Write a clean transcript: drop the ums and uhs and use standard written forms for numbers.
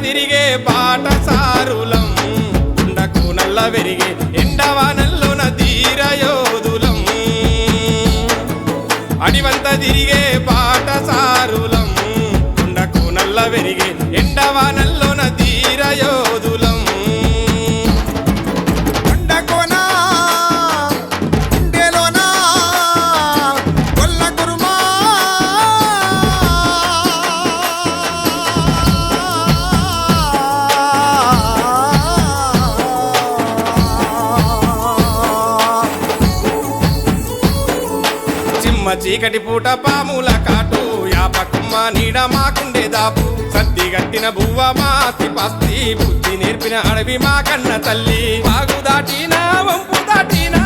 తిరిగే బాటసారులం కొండకు నల్ల వెరిగే ఎండవానల్లోన ధీరయోధులం అడివంత తిరిగే బాటసారులం కొండకు నల్ల వెరిగే ఎండవానల్లోన ధీరయోధులం చీకటి పూట పాముల కాటు యాపకుమ్మ నీడ మాకుండే దాపు సద్ది గట్టిన బువ్వ మాతి పస్తి బుద్ధి నేర్పిన అడవి మా కన్న తల్లి వాగు దాటినా వంపు దాటినా